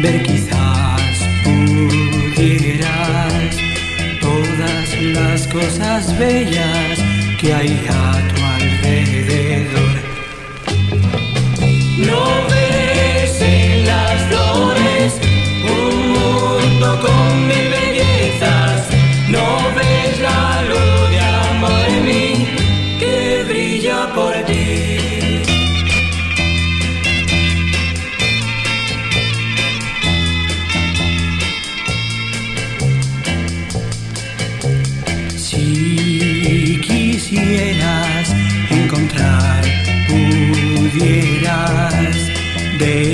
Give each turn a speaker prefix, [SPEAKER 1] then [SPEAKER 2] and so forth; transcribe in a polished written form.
[SPEAKER 1] ver quizás pudieras todas las cosas bellas que hay a tu alrededor. No ves en las flores un mundo con mil bellezas, no ves la luz de amor en mí que brilla por ti. Si quisieras encontrar, pudieras de